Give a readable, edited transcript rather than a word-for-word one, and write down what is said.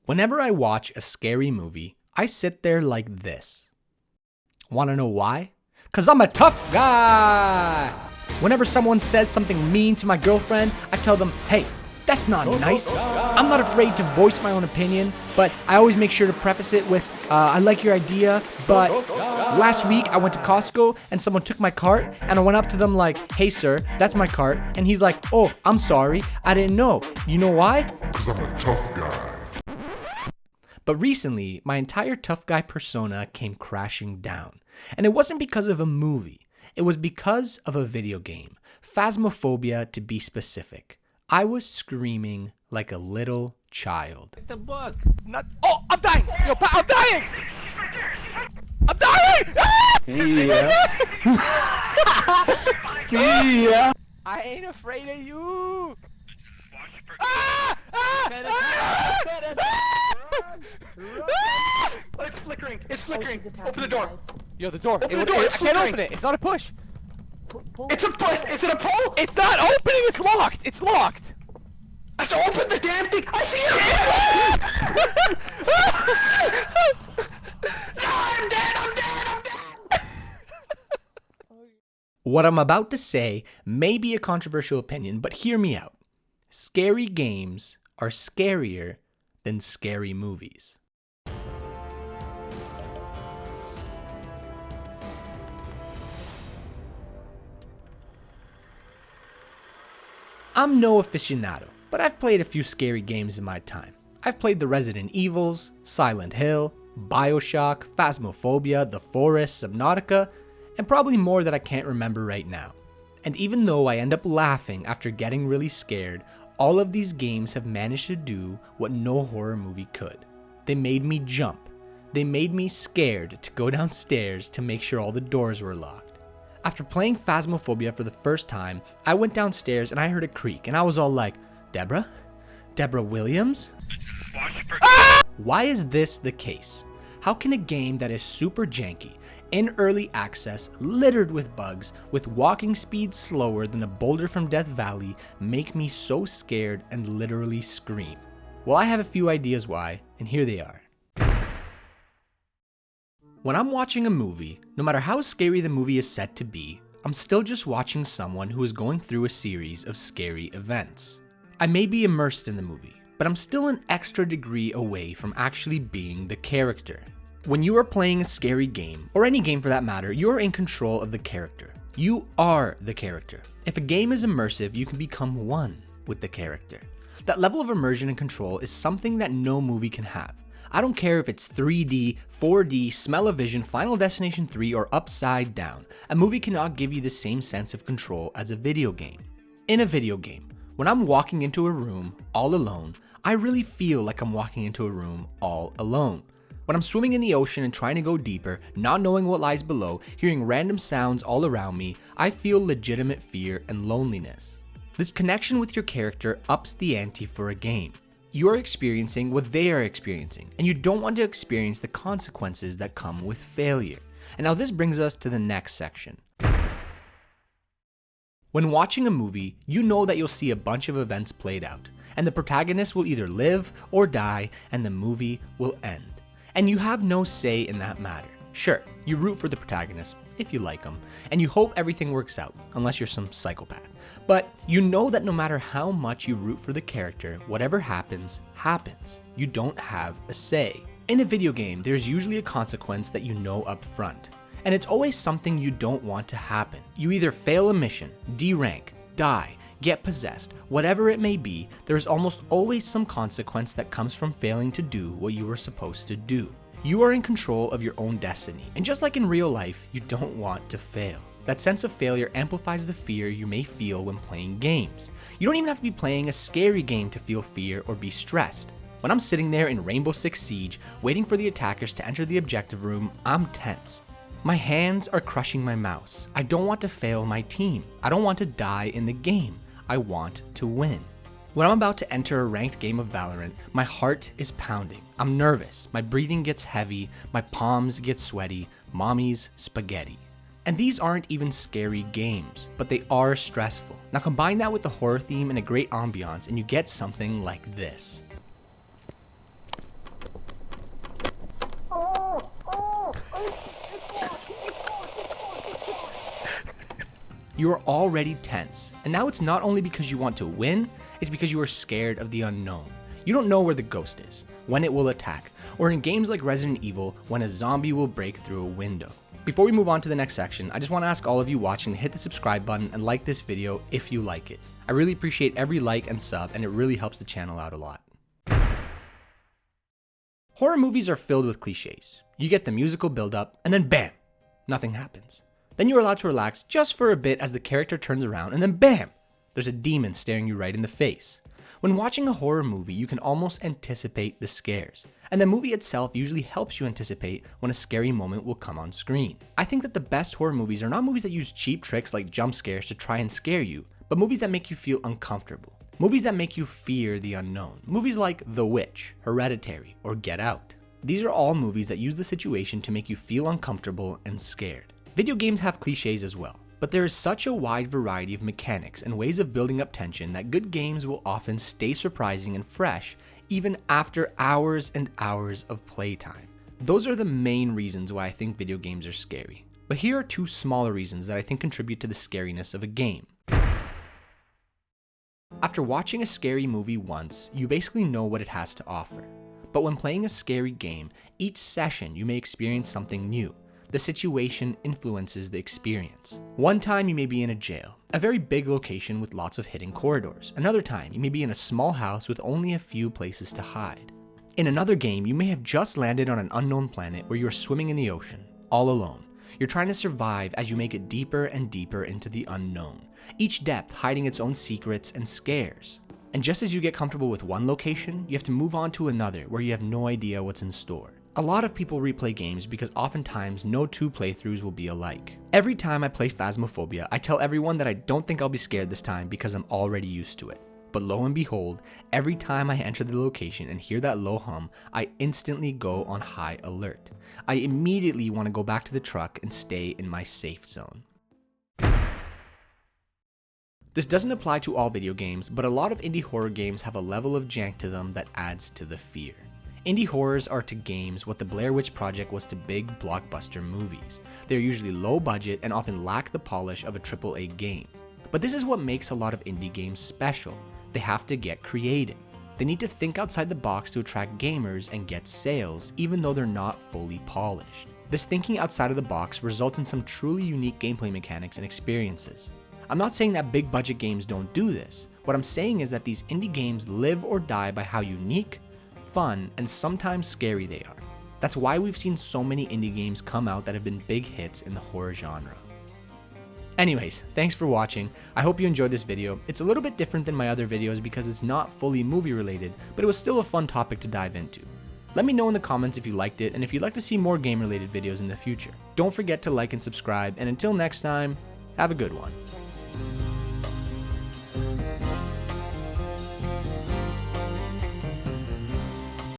Whenever I watch a scary movie, I sit there like this. Wanna know why? 'Cause I'm a tough guy! Whenever someone says something mean to my girlfriend, I tell them, hey, that's not nice. I'm not afraid to voice my own opinion, but I always make sure to preface it with, I like your idea, but last week I went to Costco and someone took my cart and I went up to them like, hey sir, that's my cart. And he's like, oh, I'm sorry, I didn't know. You know why? 'Cause I'm a tough guy. But recently, my entire tough guy persona came crashing down. And it wasn't because of a movie. It was because of a video game. Phasmophobia, to be specific. I was screaming like a little child. The book. Oh, I'm dying! Yo, I'm dying! I'm dying! Ah! See ya. See ya. I ain't afraid of you! It's flickering. It's flickering. Open the door. Yo, the door. Open the door. It's I can't flickering. open it. It's not a push. It's a push. Is it a pull? It's not opening. It's locked. It's locked. I have to open the damn thing. I see it. I'm dead. I'm dead. I'm dead. What I'm about to say may be a controversial opinion, but hear me out. Scary games are scarier than scary movies. I'm no aficionado, but I've played a few scary games in my time. I've played the Resident Evils, Silent Hill, BioShock, Phasmophobia, The Forest, Subnautica, and probably more that I can't remember right now. And even though I end up laughing after getting really scared, all of these games have managed to do what no horror movie could. They made me jump. They made me scared to go downstairs to make sure all the doors were locked. After playing Phasmophobia for the first time, I went downstairs and I heard a creak and I was all like, Deborah? Deborah Williams? Ah! Why is this the case? How can a game that is super janky, in early access, littered with bugs, with walking speed slower than a boulder from Death Valley, make me so scared and literally scream? Well, I have a few ideas why, and here they are. When I'm watching a movie, no matter how scary the movie is set to be, I'm still just watching someone who is going through a series of scary events. I may be immersed in the movie, but I'm still an extra degree away from actually being the character. When you are playing a scary game, or any game for that matter, you are in control of the character. You are the character. If a game is immersive, you can become one with the character. That level of immersion and control is something that no movie can have. I don't care if it's 3D, 4D, Smell-O-Vision, Final Destination 3, or Upside Down. A movie cannot give you the same sense of control as a video game. In a video game, when I'm walking into a room all alone, I really feel like I'm walking into a room all alone. When I'm swimming in the ocean and trying to go deeper, not knowing what lies below, hearing random sounds all around me, I feel legitimate fear and loneliness. This connection with your character ups the ante for a game. You are experiencing what they are experiencing, and you don't want to experience the consequences that come with failure. And now this brings us to the next section. When watching a movie, you know that you'll see a bunch of events played out, and the protagonist will either live or die, and the movie will end. And you have no say in that matter. Sure, you root for the protagonist, if you like him, and you hope everything works out, unless you're some psychopath. But you know that no matter how much you root for the character, whatever happens, happens. You don't have a say. In a video game, there's usually a consequence that you know up front. And it's always something you don't want to happen. You either fail a mission, derank, die, get possessed, whatever it may be, there's almost always some consequence that comes from failing to do what you were supposed to do. You are in control of your own destiny, and just like in real life, you don't want to fail. That sense of failure amplifies the fear you may feel when playing games. You don't even have to be playing a scary game to feel fear or be stressed. When I'm sitting there in Rainbow Six Siege, waiting for the attackers to enter the objective room, I'm tense. My hands are crushing my mouse. I don't want to fail my team. I don't want to die in the game. I want to win. When I'm about to enter a ranked game of Valorant, my heart is pounding. I'm nervous, my breathing gets heavy, my palms get sweaty, mommy's spaghetti. And these aren't even scary games, but they are stressful. Now combine that with the horror theme and a great ambiance and you get something like this. You are already tense, and now it's not only because you want to win, it's because you are scared of the unknown. You don't know where the ghost is, when it will attack, or in games like Resident Evil, when a zombie will break through a window. Before we move on to the next section, I just want to ask all of you watching to hit the subscribe button and like this video if you like it. I really appreciate every like and sub, and it really helps the channel out a lot. Horror movies are filled with cliches. You get the musical build-up, and then bam, nothing happens. Then you're allowed to relax just for a bit as the character turns around, and then bam, there's a demon staring you right in the face. When watching a horror movie, you can almost anticipate the scares, and the movie itself usually helps you anticipate when a scary moment will come on screen. I think that the best horror movies are not movies that use cheap tricks like jump scares to try and scare you, but movies that make you feel uncomfortable. Movies that make you fear the unknown. Movies like The Witch, Hereditary, or Get Out. These are all movies that use the situation to make you feel uncomfortable and scared. Video games have cliches as well, but there is such a wide variety of mechanics and ways of building up tension that good games will often stay surprising and fresh even after hours and hours of playtime. Those are the main reasons why I think video games are scary. But here are two smaller reasons that I think contribute to the scariness of a game. After watching a scary movie once, you basically know what it has to offer. But when playing a scary game, each session you may experience something new. The situation influences the experience. One time you may be in a jail, a very big location with lots of hidden corridors. Another time you may be in a small house with only a few places to hide. In another game, you may have just landed on an unknown planet where you're swimming in the ocean, all alone. You're trying to survive as you make it deeper and deeper into the unknown, each depth hiding its own secrets and scares. And just as you get comfortable with one location, you have to move on to another where you have no idea what's in store. A lot of people replay games because oftentimes no two playthroughs will be alike. Every time I play Phasmophobia, I tell everyone that I don't think I'll be scared this time because I'm already used to it. But lo and behold, every time I enter the location and hear that low hum, I instantly go on high alert. I immediately want to go back to the truck and stay in my safe zone. This doesn't apply to all video games, but a lot of indie horror games have a level of jank to them that adds to the fear. Indie horrors are to games what the Blair Witch Project was to big blockbuster movies. They're usually low budget and often lack the polish of a AAA game. But this is what makes a lot of indie games special. They have to get creative. They need to think outside the box to attract gamers and get sales, even though they're not fully polished. This thinking outside of the box results in some truly unique gameplay mechanics and experiences. I'm not saying that big budget games don't do this. What I'm saying is that these indie games live or die by how unique, fun, and sometimes scary they are. That's why we've seen so many indie games come out that have been big hits in the horror genre. Anyways, thanks for watching. I hope you enjoyed this video. It's a little bit different than my other videos because it's not fully movie related, but it was still a fun topic to dive into. Let me know in the comments if you liked it and if you'd like to see more game related videos in the future. Don't forget to like and subscribe, and until next time, have a good one.